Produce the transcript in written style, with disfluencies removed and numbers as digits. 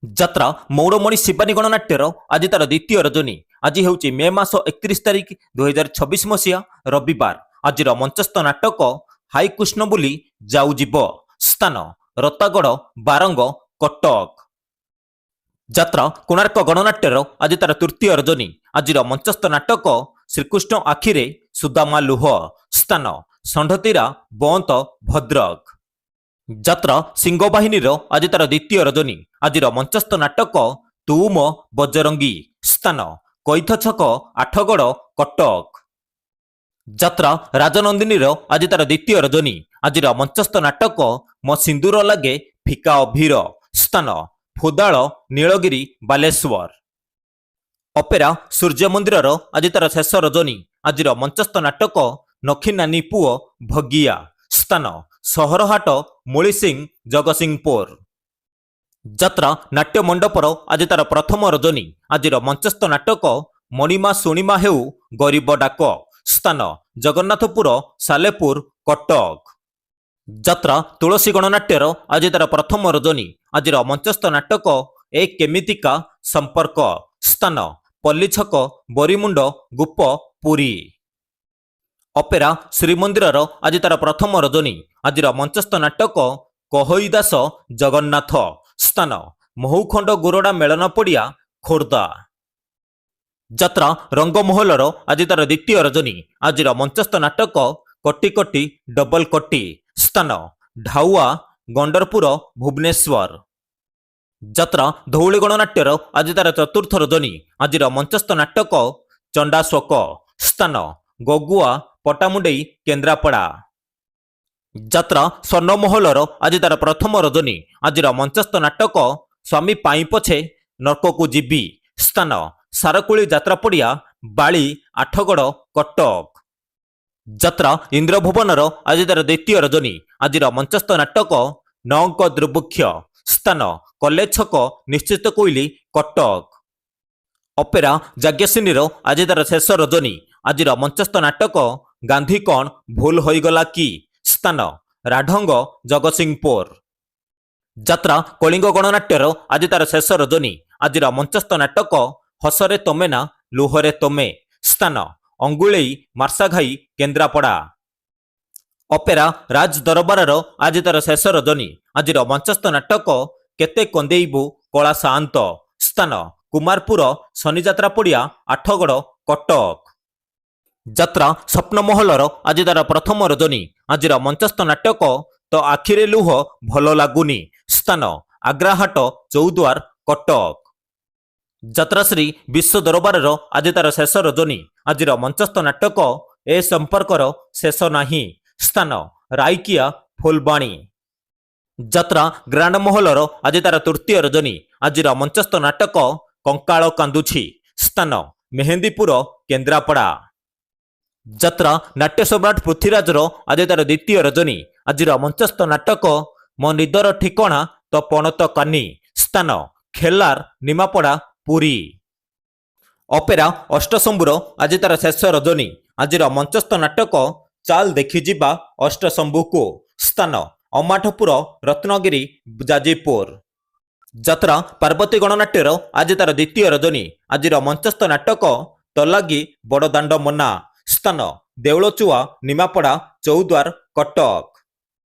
ଯାତ୍ରା ମୌଡ଼ମଣି ଶିବାନୀ ଗଣନାଟ୍ୟର ଆଜି ତାର ଦ୍ୱିତୀୟ ରଜନୀ। ଆଜି ହେଉଛି ମେ ମାସ 31 ତାରିଖ 2026 ମସିହା ରବିବାର। ଆଜିର ମଞ୍ଚସ୍ଥ ନାଟକ ହାଇକୃଷ୍ଣ ବୋଲି ଯାଉ ଯିବ। ସ୍ଥାନ ରତାଗଡ଼ ବାରଙ୍ଗ କଟକ। ଯାତ୍ରା କୋଣାର୍କ ଗଣନାଟ୍ୟର ଆଜି ତାର ତୃତୀୟ ରଜନୀ। ଆଜିର ମଞ୍ଚସ୍ଥ ନାଟକ ଶ୍ରୀକୃଷ୍ଣ ଆଖିରେ ସୁଦାମା ଲୁହ। ସ୍ଥାନ ଷଣ୍ଢତୀରା ବନ୍ତ ଭଦ୍ରକ। ଯାତ୍ରା ସିଂହବାହିନୀର ଆଜି ତାର ଦ୍ୱିତୀୟ ରଜନୀ। ଆଜିର ମଞ୍ଚସ୍ଥ ନାଟକ ତୁ ମୋ ବଜରଙ୍ଗୀ। ସ୍ଥାନ କଇଥ ଛକ ଆଠଗଡ଼ କଟକ। ଯାତ୍ରା ରାଜନନ୍ଦିନୀର ଆଜି ତାର ଦ୍ୱିତୀୟ ରଜନୀ। ଆଜିର ମଞ୍ଚସ୍ଥ ନାଟକ ମୋ ସିନ୍ଦୁର ଲାଗେ ଫିକା ଅଭିର। ସ୍ଥାନ ଫୋଦାଳ ନୀଳଗିରି ବାଲେଶ୍ୱର। ଅପେରା ସୂର୍ଯ୍ୟ ମନ୍ଦିରର ଆଜି ତାର ଶେଷ ରଜନୀ। ଆଜିର ମଞ୍ଚସ୍ଥ ନାଟକ ନଖି ନାନୀ ପୁଅ ଭଗିଆ। ସ୍ଥାନ ସହରହାଟ ମୁଳିସିଂ ଜଗତସିଂହପୁର। ଯାତ୍ରା ନାଟ୍ୟ ମଣ୍ଡପର ଆଜି ତାର ପ୍ରଥମ ରଜନୀ। ଆଜିର ମଞ୍ଚସ୍ଥ ନାଟକ ମଣିମା ଶୁଣିମା ହେଉ ଗରିବ ଡାକ। ସ୍ଥାନ ଜଗନ୍ନାଥପୁର ସାଲେପୁର କଟକ। ଯାତ୍ରା ତୁଳସୀ ଗଣନାଟ୍ୟର ଆଜି ତାର ପ୍ରଥମ ରଜନୀ। ଆଜିର ମଞ୍ଚସ୍ଥ ନାଟକ ଏ କେମିତିକା ସମ୍ପର୍କ। ସ୍ଥାନ ପଲ୍ଲୀ ଛକ ବରିମୁଣ୍ଡ ଗୋପ ପୁରୀ। ଅପେରା ଶ୍ରୀମନ୍ଦିରର ଆଜି ତାର ପ୍ରଥମ ରଜନୀ। ଆଜିର ମଞ୍ଚସ୍ଥ ନାଟକ କହଇ ଦାସ ଜଗନ୍ନାଥ। ସ୍ଥାନ ମହୁଖଣ୍ଡ ଗୋରଡା ମେଳନ ପଡ଼ିଆ ଖୋର୍ଦ୍ଧା। ଯାତ୍ରା ରଙ୍ଗମହଲର ଆଜି ତାର ଦ୍ୱିତୀୟ ରଜନୀ। ଆଜିର ମଞ୍ଚସ୍ଥ ନାଟକ କଟି କଟି ଡବଲ କଟି। ସ୍ଥାନ ଢାଉଆ ଗଣ୍ଡରପୁର ଭୁବନେଶ୍ୱର। ଯାତ୍ରା ଧଉଳି ଗଣନାଟ୍ୟର ଆଜି ତାର ଚତୁର୍ଥ ରଜନୀ। ଆଜିର ମଞ୍ଚସ୍ଥ ନାଟକ ଚଣ୍ଡାଶୋକ। ସ୍ଥାନ ଗଗୁଆ ପଟାମୁଣ୍ଡେଇ କେନ୍ଦ୍ରାପଡ଼ା। ଯାତ୍ରା ସ୍ୱର୍ଣ୍ଣମହଲର ଆଜି ତାର ପ୍ରଥମ ରଜନୀ। ଆଜିର ମଞ୍ଚସ୍ଥ ନାଟକ ସ୍ୱାମୀ ପାଇ ପଛେ ନର୍କକୁ ଯିବି। ସ୍ଥାନ ସାରକୁଳି ଯାତ୍ରା ପଡ଼ିଆ ବାଳି ଆଠଗଡ଼ କଟକ। ଯାତ୍ରା ଇନ୍ଦ୍ରଭୁବନର ଆଜି ତାର ଦ୍ୱିତୀୟ ରଜନୀ। ଆଜିର ମଞ୍ଚସ୍ଥ ନାଟକ ନଅଙ୍କ ଦୁର୍ଭିକ୍ଷ। ସ୍ଥାନ କଲେଜ ଛକ ନିଶ୍ଚିତ କୋଇଲି କଟକ। ଅପେରା ଯାଜ୍ଞସିନୀର ଆଜି ତାର ଶେଷ ରଜନୀ। ଆଜିର ମଞ୍ଚସ୍ଥ ନାଟକ ଗାନ୍ଧୀ କଣ ଭୁଲ ହୋଇଗଲା କି। ସ୍ଥାନ ରାଢଙ୍ଗ ଜଗତସିଂହପୁର। ଯାତ୍ରା କଳିଙ୍ଗ ଗଣନାଟ୍ୟର ଆଜି ତାର ଶେଷ ରଜନୀ। ଆଜିର ମଞ୍ଚସ୍ଥ ନାଟକ ହସରେ ତମେ ନା ଲୁହରେ ତମେ। ସ୍ଥାନ ଅଙ୍ଗୁଳେଇ ମାର୍ଶାଘାଇ କେନ୍ଦ୍ରାପଡ଼ା। ଅପେରା ରାଜ ଦରବାରର ଆଜି ତାର ଶେଷ ରଜନୀ। ଆଜିର ମଞ୍ଚସ୍ଥ ନାଟକ କେତେ କନ୍ଦେଇବୁ କଳା ସାଆନ୍ତ। ସ୍ଥାନ କୁମାରପୁର ଶନିଯାତ୍ରା ପଡ଼ିଆ ଆଠଗଡ଼ କଟକ। ଯାତ୍ରା ସ୍ୱପ୍ନମହଲର ଆଜି ତାର ପ୍ରଥମ ରଜନୀ। ଆଜିର ମଞ୍ଚସ୍ଥ ନାଟକ ତ ଆଖିରେ ଲୁହ ଭଲ ଲାଗୁନି। ସ୍ଥାନ ଆଗ୍ରାହାଟ ଚୌଦ୍ୱାର କଟକ। ଯାତ୍ରାଶ୍ରୀ ବିଶ୍ୱ ଦରବାରର ଆଜି ତାର ଶେଷ ରଜନୀ। ଆଜିର ମଞ୍ଚସ୍ଥ ନାଟକ ଏ ସମ୍ପର୍କର ଶେଷ ନାହିଁ। ସ୍ଥାନ ରାଇକିଆ ଫୁଲବାଣୀ। ଯାତ୍ରା ଗ୍ରାଣ୍ଡ ମହଲର ଆଜି ତାର ତୃତୀୟ ରଜନୀ। ଆଜିର ମଞ୍ଚସ୍ଥ ନାଟକ କଙ୍କାଳ କାନ୍ଦୁଛି। ସ୍ଥାନ ମେହେନ୍ଦୀପୁର କେନ୍ଦ୍ରାପଡ଼ା। ଯାତ୍ରା ନାଟ୍ୟ ସମ୍ରାଟ ପୃଥ୍ୱୀରାଜର ଆଜି ତାର ଦ୍ୱିତୀୟ ରଜନୀ। ଆଜିର ମଞ୍ଚସ୍ଥ ନାଟକ ମୋ ନିଦର ଠିକଣା ତ ପଣତ କାନି। ସ୍ଥାନ ଖେଲାର ନିମାପଡ଼ା ପୁରୀ। ଅପେରା ଅଷ୍ଟଶମ୍ଭୁର ଆଜି ତାର ଶେଷ ରଜନୀ। ଆଜିର ମଞ୍ଚସ୍ଥ ନାଟକ ଚାଲ ଦେଖିଯିବା ଅଷ୍ଟଶମ୍ଭୁକୁ। ସ୍ଥାନ ଅମାଠପୁର ରତ୍ନଗିରି ଯାଜପୁର। ଯାତ୍ରା ପାର୍ବତୀ ଗଣନାଟ୍ୟର ଆଜି ତାର ଦ୍ୱିତୀୟ ରଜନୀ। ଆଜିର ମଞ୍ଚସ୍ଥ ନାଟକ ତଲାଗି ବଡ଼ଦାଣ୍ଡ ମନା। ସ୍ଥାନ ଦେଉଳଚୁଆ ନିମାପଡ଼ା ଚୌଦ୍ୱାର କଟକ।